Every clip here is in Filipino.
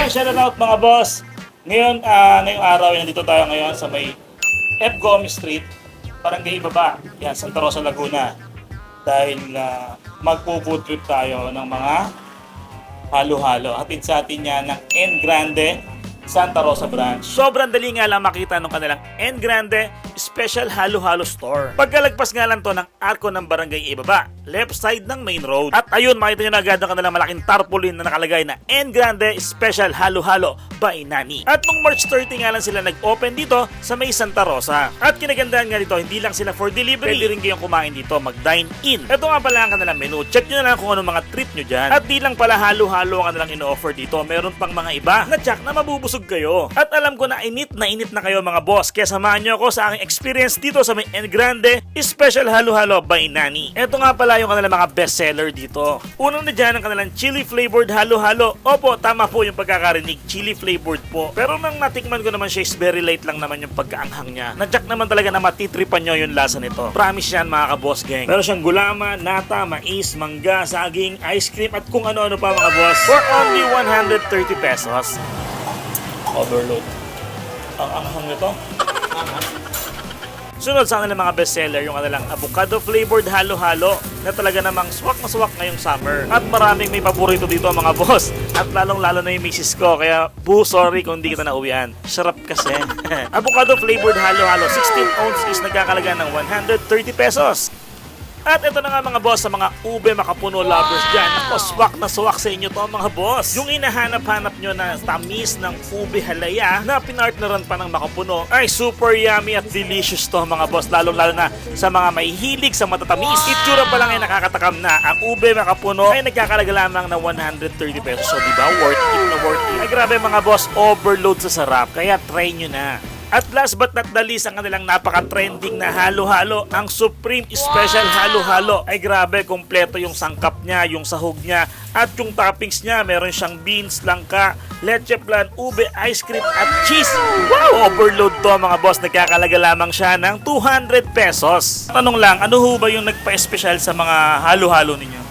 Shout out mga boss. Ngayong araw, nandito tayo ngayon sa may F. Gomez Street, Barangay Ibaba, yan, Santa Rosa, Laguna. Dahil magpo-food trip tayo ng mga halo-halo. Hatid sa atin yan ng N Grande Santa Rosa branch. Sobrang dali nga lang makita nung kanilang N Grande Special Halo-Halo Store. Pagkalagpas nga lang to ng arko ng Barangay Ibaba, left side ng main road. At ayun, makita nyo na agad ang kanilang malaking tarpaulin na nakalagay na N Grande Special Halo-Halo by Nani. At nung March 30 nga lang sila nag-open dito sa may Santa Rosa. At kinagandahan nga dito, hindi lang sila for delivery, pwede rin kayong kumain dito, mag-dine in. Ito nga pala ang kanilang menu. Check nyo na lang kung anong mga trip nyo dyan. At di lang pala halo-halo ang kanilang ino-offer dito, meron pang mga iba na check na mabubusog kayo. At alam ko na init na kayo mga boss, kaya samahan nyo ako sa aking experience dito sa may N Grande Special Halo-Halo by Nani. Ito nga pala yung kanilang mga bestseller dito. Unang na dyan ang kanilang chili flavored halo-halo. Opo, tama po yung pagkakarinig, chili flavored po. Pero nang natikman ko naman siya, is very light lang naman yung pagkaanghang niya. Nadyak naman talaga na matitripan nyo yung lasa nito. Promise yan mga ka-boss gang. Meron siyang gulama, nata, mais, mangga, saging, ice cream at kung ano-ano pa mga boss. For only 130 pesos. Overload. Ang anghang nito. Sunod sa kanilang mga bestseller, yung kanilang avocado flavored halo-halo na talaga namang swak na swak ngayong summer. At maraming may paborito dito mga boss. At lalong-lalo na yung misis ko, kaya sorry kung hindi kita nauwian. Sarap kasi. Avocado flavored halo-halo 16 ounce is nagkakalaga ng 130 pesos. At ito na nga mga boss sa mga ube makapuno lovers dyan. Ako, swak na swak sa inyo to mga boss. Yung inahanap-hanap nyo na tamis ng ube halaya na pinartneran pa ng makapuno ay super yummy at delicious to mga boss. Lalo-lalo na sa mga may hilig sa matatamis. Itsura pa lang ay nakakatakam na. Ang ube makapuno ay nagkakalaga lamang na 130 pesos. So diba, worth it na worth it. Ay grabe mga boss, overload sa sarap. Kaya try nyo na. At last but not the least, ang kanilang napaka-trending na halo-halo, ang Supreme Special Halo-Halo. Ay grabe, kompleto yung sangkap niya, yung sahog niya, at yung toppings niya. Meron siyang beans, langka, leche flan, ube, ice cream, at cheese. Wow! Overload to mga boss. Nagkakalaga lamang siya ng 200 pesos. Tanong lang, ano ho ba yung nagpa-special sa mga halo-halo ninyo?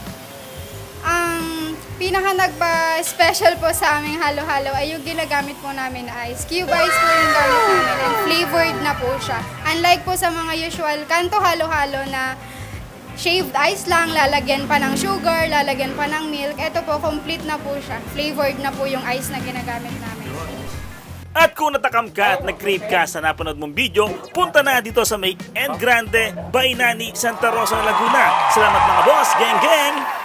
Pinaka nagpa-special po sa aming halo-halo ay yung ginagamit po namin na ice. Cube ice po yung gamit namin and flavored na po siya. Unlike po sa mga usual kanto halo-halo na shaved ice lang, lalagyan pa ng sugar, lalagyan pa ng milk. Ito po, complete na po siya. Flavored na po yung ice na ginagamit namin. At kung natakam ka at nag-crave ka sa napanood mong video, punta na dito sa may N Grande by Nani, Santa Rosa, Laguna. Salamat mga boss, gang gang!